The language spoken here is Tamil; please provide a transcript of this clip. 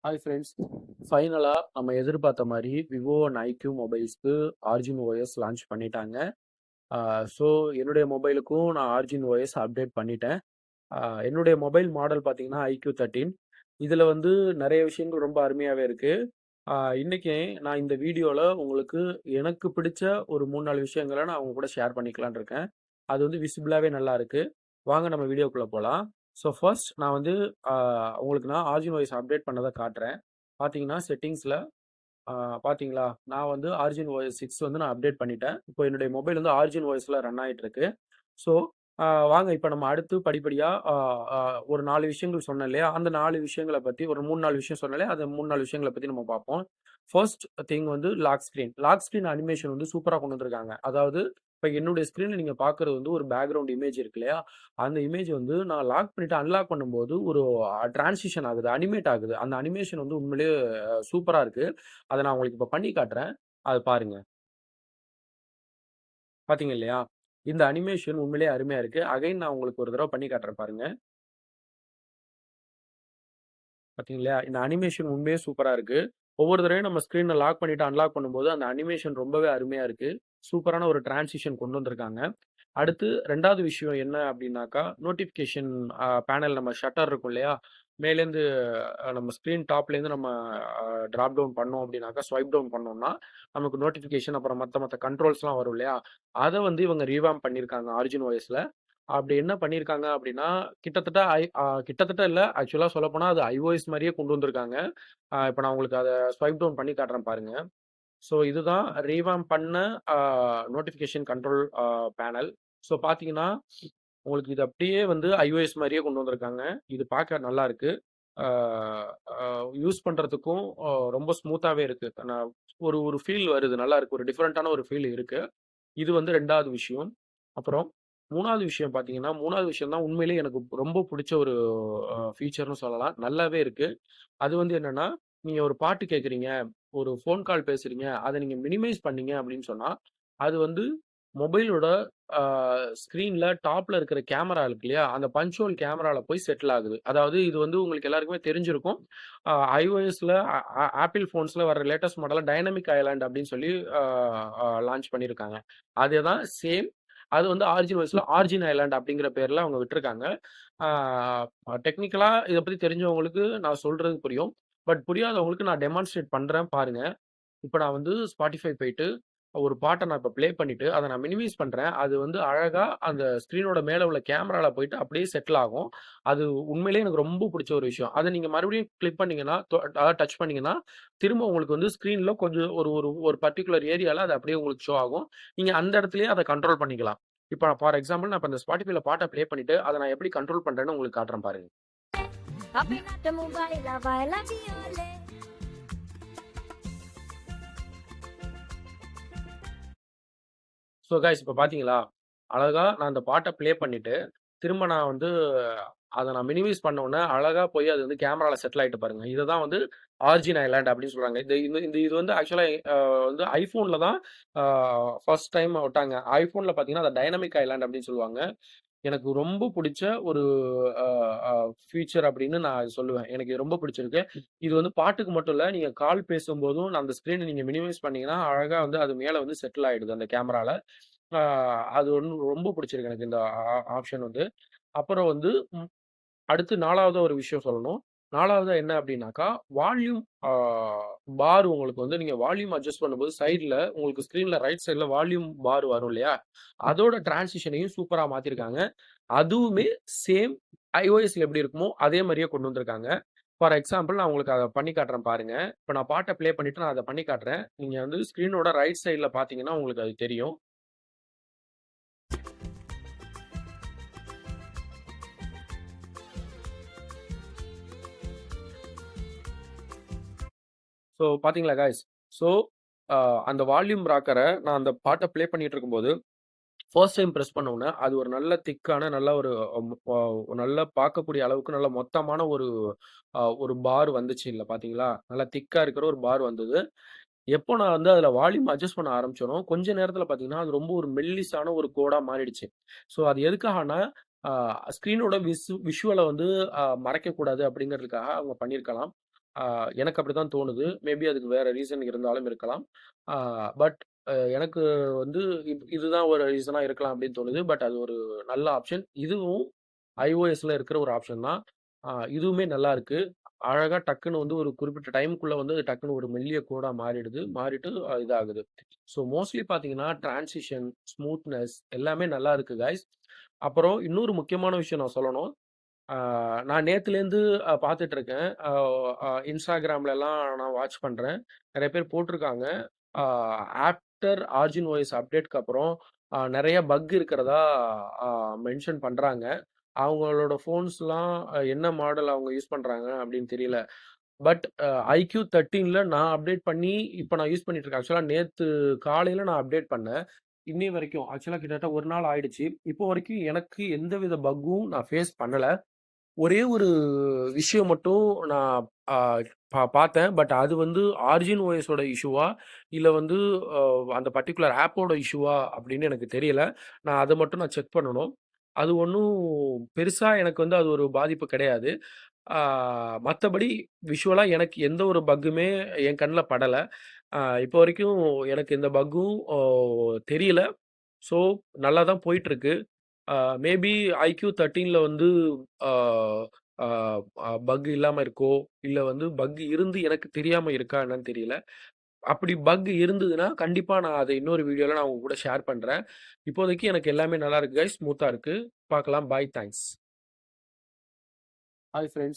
ஹாய் ஃப்ரெண்ட்ஸ், ஃபைனலாக நம்ம எதிர்பார்த்த மாதிரி விவோ அண்ட் ஐக்யூ மொபைல்ஸ்க்கு ஆர்ஜின் ஓஎஸ் லான்ச் பண்ணிட்டாங்க. ஸோ என்னுடைய மொபைலுக்கும் நான் ஆர்ஜின் ஓஎஸ் அப்டேட் பண்ணிட்டேன். என்னுடைய மொபைல் மாடல் பார்த்தீங்கன்னா ஐக்யூ 13. இதில் வந்து நிறைய விஷயங்கள் ரொம்ப அருமையாகவே இருக்குது. இன்னைக்கு நான் இந்த வீடியோவில் உங்களுக்கு எனக்கு பிடிச்ச ஒரு 3-4 விஷயங்களை நான் அவங்க கூட ஷேர் பண்ணிக்கலான்னு இருக்கேன். அது வந்து விசிபிளாகவே நல்லா இருக்குது. வாங்க நம்ம வீடியோக்குள்ளே போகலாம். ஸோ ஃபர்ஸ்ட் நான் வந்து உங்களுக்கு நான் ஆர்ஜின் ஓஎஸ் அப்டேட் பண்ணதை காட்டுறேன். பார்த்தீங்கன்னா செட்டிங்ஸில் பார்த்தீங்களா, நான் வந்து ஆர்ஜின் ஓஎஸ் 6 வந்து நான் அப்டேட் பண்ணிட்டேன். இப்போ என்னுடைய மொபைல் வந்து ஆர்ஜின் ஓஎஸ்ல ரன் ஆயிட்டு இருக்கு. ஸோ வாங்க இப்போ நம்ம அடுத்து படிப்படியா ஒரு 4 விஷயங்கள் சொன்னேன் இல்லையா? அந்த 4 விஷயங்கள பத்தி ஒரு 3, 4 விஷயம் சொன்னேன் இல்லையா? அந்த 3, 4 விஷயங்கள பத்தி நம்ம பார்ப்போம். ஃபர்ஸ்ட் திங் வந்து lock screen. Lock screen animation வந்து சூப்பரா கொண்டு வந்திருக்காங்க. அதாவது இப்ப என்னுடைய ஸ்க்ரீன்ல நீங்க பார்க்குறது வந்து ஒரு பேக்கிரவுண்ட் இமேஜ் இருக்கு இல்லையா? அந்த இமேஜ் வந்து நான் லாக் பண்ணிட்டு அன்லாக் பண்ணும்போது ஒரு டிரான்சிஷன் ஆகுது, அனிமேட் ஆகுது. அந்த அனிமேஷன் வந்து உண்மையிலேயே சூப்பரா இருக்கு. அத நான் உங்களுக்கு இப்ப பண்ணி காட்டுறேன். அத பாருங்க. பார்த்தீங்க இல்லையா? இந்த அனிமேஷன் உண்மையிலேயே அருமையா இருக்கு. அகைன் நான் உங்களுக்கு ஒரு தடவ பண்ணி காட்டுறேன் பாருங்க. பார்த்தீங்களா? இந்த அனிமேஷன் உண்மையே சூப்பரா இருக்கு. ஒவ்வொரு தடவையும் நம்ம ஸ்க்ரீன லாக் பண்ணிட்டு அன்லாக் பண்ணும்போது, அந்த அனிமேஷன் ரொம்பவே அருமையா இருக்கு. சூப்பரான ஒரு டிரான்சிஷன் கொண்டு வந்திருக்காங்க. அடுத்து 2வது விஷயம் என்ன அப்டின்னாக்கா, நோட்டிஃபிகேஷன் பேனல் நம்ம ஷட்டர் இருக்கும் இல்லையா? மேலேருந்து நம்ம ஸ்க்ரீன் டாப்லேருந்து நம்ம ட்ராப் டவுன் பண்ணோம் அப்டின்னாக்கா, ஸ்வைப் டவுன் பண்ணோம்னா, நமக்கு நோட்டிஃபிகேஷன் அப்புறம் மத்த கண்ட்ரோல்ஸ்லாம் வரும் இல்லையா? அத வந்து இவங்க ரீவாம்ப் பண்ணியிருக்காங்க ஆரிஜின் ஓஎஸ்ல. அப்படி என்ன பண்ணியிருக்காங்க அப்படின்னா, கிட்டத்தட்ட கிட்டத்தட்ட இல்ல. ஆக்சுவலா சொல்லப்போனா அது iOS மாரியே கொண்டு வந்திருக்காங்க. இப்ப நான் உங்களுக்கு அத ஸ்வைப் டவுன் பண்ணி காட்டுறேன் பாருங்க. ஸோ இதுதான் ரீவாம்ப் பண்ண அ நோட்டிஃபிகேஷன் கண்ட்ரோல் பேனல். ஸோ பார்த்தீங்கன்னா, உங்களுக்கு இது அப்படியே வந்து iOS மாரியே கொண்டு வந்திருக்காங்க. இது பார்க்க நல்லா இருக்கு. அ அ யூஸ் பண்றதுக்கும் ரொம்ப ஸ்மூத்தாவே இருக்கு. ஒரு ஒரு ஃபீல் வருது. நல்லா இருக்கு. ஒரு டிஃபரண்டான ஒரு ஃபீல் இருக்கு. இது வந்து 2வது விஷயம். அப்புறம் 3வது விஷயம் பார்த்தீங்கன்னா, 3வது விஷயம் தான் உண்மையிலேயே எனக்கு ரொம்ப புடிச்ச ஒரு ஃபீச்சர்ன்னு சொல்லலாம். நல்லாவே இருக்கு. அது வந்து என்னன்னா, நீங்க ஒரு பாட்டு கேட்குறீங்க, ஒரு ஃபோன் கால் பேசுறீங்க, அத நீங்க மினிமைஸ் பண்ணீங்க அப்படின்னு சொன்னா, அது வந்து மொபைலோட அ ஸ்க்ரீன்ல டாப்ல இருக்கிற கேமரா இருக்கு இல்லையா? அந்த பஞ்ச் ஹோல் கேமரால போய் செட்டில் ஆகுது. அதாவது இது வந்து உங்களுக்கு எல்லாருக்குமே தெரிஞ்சிருக்கும். அ iOSல அ அ ஆப்பிள் ஃபோன்ஸ்ல வர லேட்டஸ்ட் மாடல்ல டைனமிக் ஐலேண்ட் அப்படின்னு சொல்லி அ அ லான்ச் பண்ணியிருக்காங்க. அதேதான் சேம். அது வந்து ஆரிஜின் வாய்ஸ்ல ஆரிஜின் ஐலேண்ட் அப்படிங்கிற பேர்ல அவங்க விட்டுருக்காங்க. ஆ டெக்னிக்கலா இத பத்தி தெரிஞ்சவங்களுக்கு நான் சொல்றது புரியும். பட் புரியாதவங்களுக்கு நான் டெமான்ஸ்ட்ரேட் பண்றேன் பாருங்க. இப்ப நான் வந்து Spotify போயிட்டு, ஒரு பாட்ட நான் இப்ப ப்ளே பண்ணிட்டு, அத நான் மினிமைஸ் பண்றேன். அது வந்து அழகா அந்த ஸ்க்ரீனோட மேல உள்ள கேமரால போயிட்டு அப்படியே செட்டில் ஆகும். அது உண்மையிலேயே எனக்கு ரொம்ப புடிச்ச ஒரு விஷயம். அத நீங்க மறுபடியும் கிளிக் பண்ணீங்கன்னா, அதாவது டச் பண்ணீங்கன்னா, திரும்ப உங்களுக்கு வந்து ஸ்க்ரீன்ல கொஞ்சம் ஒரு ஒரு ஒரு பர்ட்டிகுலர் ஏரியால அது அப்படியே உங்களுக்கு ஷோ ஆகும். நீங்க அந்த இடத்திலேயே அத கண்ட்ரோல் பண்ணிக்கலாம். இப்ப ஃபார் எக்ஸாம்பிள் நான் இப்ப இந்த Spotifyல பாட்ட ப்ளே பண்ணிட்டு, அத நான் எப்படி கண்ட்ரோல் பண்றேன்னு உங்களுக்கு காட்டுறேன் பாருங்க. Apenas baila, baila viole. So guys இப்ப பார்த்தீங்களா? அழகா நான் அந்த பாட்ட ப்ளே பண்ணிட்டு, திரும்ப நான் வந்து அத நான் மினிமைஸ் பண்ண உடனே, அழகா போய் அது வந்து கேமரால செட்டில் ஆயிட்டு பாருங்க. இத தான் வந்து ஆரிஜின் ஐலேண்ட் அப்படின்னு சொல்றாங்க. இந்த இந்த இந்த இது வந்து ஆக்சுவலா வந்து iPhoneல தான் அ ஃபர்ஸ்ட் டைம் விட்டாங்க. iPhoneல பார்த்தீங்கன்னா, அத டைனமிக் ஐலேண்ட் அப்படின்னு சொல்லுவாங்க. எனக்கு ரொம்ப புடிச்ச ஒரு அ அ ஃபீச்சர் அப்படின்னு நான் சொல்லுவேன். எனக்கு இது ரொம்ப பிடிச்சிருக்கு. இது வந்து பாட்டுக்கு மட்டும் இல்ல, நீங்க கால் பேசும்போதும் அந்த ஸ்க்ரீன நீங்க மினிமைஸ் பண்ணீங்கன்னா, அழகா வந்து அது மேல வந்து செட்டில் ஆயிடுது அந்த கேமரால. ஆ அது ஒண்ணு ரொம்ப பிடிச்சிருக்கு எனக்கு இந்த ஆப்ஷன் வந்து. அப்புறம் வந்து அடுத்து 4வதா ஒரு விஷயம் சொல்லணும். 4வதா என்ன அப்டின்னாக்கா, வால்யூம் ஆ பார் உங்களுக்கு வந்து நீங்க வால்யூம் அட்ஜஸ்ட் பண்ணும்போது சைட்ல உங்களுக்கு ஸ்க்ரீன்ல ரைட் சைட்ல வால்யூம் பார் வரும் இல்லையா? அதோட டிரான்சிஷனையும் சூப்பரா மாத்திருக்காங்க. அதுவுமே சேம் iOSல எப்படி இருக்குமோ, அதே மாரியே கொண்டு வந்திருக்காங்க. ஃபார் எக்ஸாம்பிள் நான் உங்களுக்கு அத பண்ணி காட்டுறேன் பாருங்க. இப்ப நான் பாட்ட ப்ளே பண்ணிட்டு நான் அத பண்ணி காட்டுறேன். நீங்க வந்து ஸ்க்ரீனோட ரைட் சைட்ல பார்த்தீங்கன்னா, உங்களுக்கு அது தெரியும். ஸோ பார்த்தீங்களா காய்ஸ்? ஸோ அ அந்த வால்யூம் ராக்கர நான் அந்த பாட்ட ப்ளே பண்ணிட்டு இருக்கும்போது, ஃபர்ஸ்ட் டைம் பிரஸ் பண்ண உடனே, அது ஒரு நல்ல திக்கான நல்ல ஒரு நல்லா பார்க்கக்கூடிய அளவுக்கு நல்ல மொத்தமான ஒரு பார் வந்துச்சு இல்ல பார்த்தீங்களா? நல்லா திக்கா இருக்கிற ஒரு பார் வந்தது. எப்போ நான் வந்து அதில வால்யூம் அட்ஜஸ்ட் பண்ண ஆரம்பிச்சேனோ, கொஞ்ச நேரத்தில பார்த்தீங்கன்னா, அது ரொம்ப ஒரு மெல்லிசான ஒரு கோடா மாறிடுச்சு. ஸோ அது எதுக்காகன்னா, ஸ்க்ரீனோட விஷுவல வந்து மறைக்கக்கூடாது அப்படிங்கிறதுக்காக அவங்க பண்ணியிருக்கலாம். எனக்கு அப்படிதான் தோணுது. மேபி அதுக்கு வேற ரீசன் இருந்தாலும் இருக்கலாம். பட் எனக்கு வந்து இதுதான் ஒரு ரீசனா இருக்கலாம் அப்படின்னு தோணுது. பட் அது ஒரு நல்ல ஆப்ஷன். இதுவும் iOSல இருக்கிற ஒரு ஆப்ஷன் தான். இதுவுமே நல்லா இருக்கு. அழகா டக்குன்னு வந்து ஒரு குறிப்பிட்ட டைம்க்குள்ள வந்து அது டக்குன்னு ஒரு மெல்லிய கோடா மாறிடுது. மாறிட்டு இதாகுது. ஸோ மோஸ்ட்லி பார்த்தீங்கன்னா, டிரான்சிஷன், ஸ்மூத்னஸ் எல்லாமே நல்லா இருக்கு காய்ஸ். அப்புறம் இன்னொரு முக்கியமான விஷயம் நான் சொல்லணும். ஆ, நான் நேத்துலேருந்து பார்த்துட்டு இருக்கேன். Instagramலலாம் நான் வாட்ச் பண்றேன். நெறைய பேர் போட்டிருக்காங்க. ஆ ஆஃப்டர் ஆர்ஜின் ஓஎஸ் அப்டேட்க்கு அப்புறம் நெறைய பக் இருக்கிறதா அ மென்ஷன் பண்றாங்க. அவங்களோட ஃபோன்ஸ்லாம் என்ன மாடல் அவங்க யூஸ் பண்றாங்க அப்படின்னு தெரியல. பட் ஐக்யூ 13ல நான் அப்டேட் பண்ணி இப்ப நான் யூஸ் பண்ணிட்டு இருக்கேன். ஆக்சுவலா நேத்து காலையில நான் அப்டேட் பண்ணேன். இன்னி வரைக்கும் ஆக்சுவலா கிட்டத்தட்ட 1 நாள் ஆயிடுச்சு. இப்போ வரைக்கும் எனக்கு எந்தவித பக்கும் நான் ஃபேஸ் பண்ணல. ஒரே ஒரு விஷயம் மட்டும் நான் ஆ பார்த்தேன். பட் அது வந்து ஆரிஜின் ஓஎஸோட இஷ்யூவா? இல்ல வந்து அ அந்த பர்ட்டிகுலர் ஆப்போட இஷ்யூவா? அப்படின்னு எனக்கு தெரியல. அத மட்டும் நான் செக் பண்ணணும். அது ஒண்ணும் பெருசா எனக்கு வந்து அது ஒரு பாதிப்பு கிடையாது. ஆ மத்தபடி விஷுவலா எனக்கு எந்த ஒரு பக்குமே என் கண்ல படல. இப்போ வரைக்கும் எனக்கு எந்த பக்கும் தெரியல. ஸோ நல்லா தான் போயிட்டுருக்கு. ஆ மேபி ஐக்யூ 13ல வந்து ஆ ஆ பக் இல்லாம இருக்கோ, இல்ல வந்து பக் இருந்து எனக்கு தெரியாம இருக்கா என்னன்னு தெரியல. அப்படி பக் இருந்ததுன்னா, கண்டிப்பா நான் அத இன்னொரு வீடியோல நான் உங்க கூட ஷேர் பண்றேன். இப்போதைக்கு எனக்கு எல்லாமே நல்லா இருக்கு கைஸ். ஸ்மூத்தா இருக்கு. பார்க்கலாம். பாய். தேங்க்ஸ். Hi friends.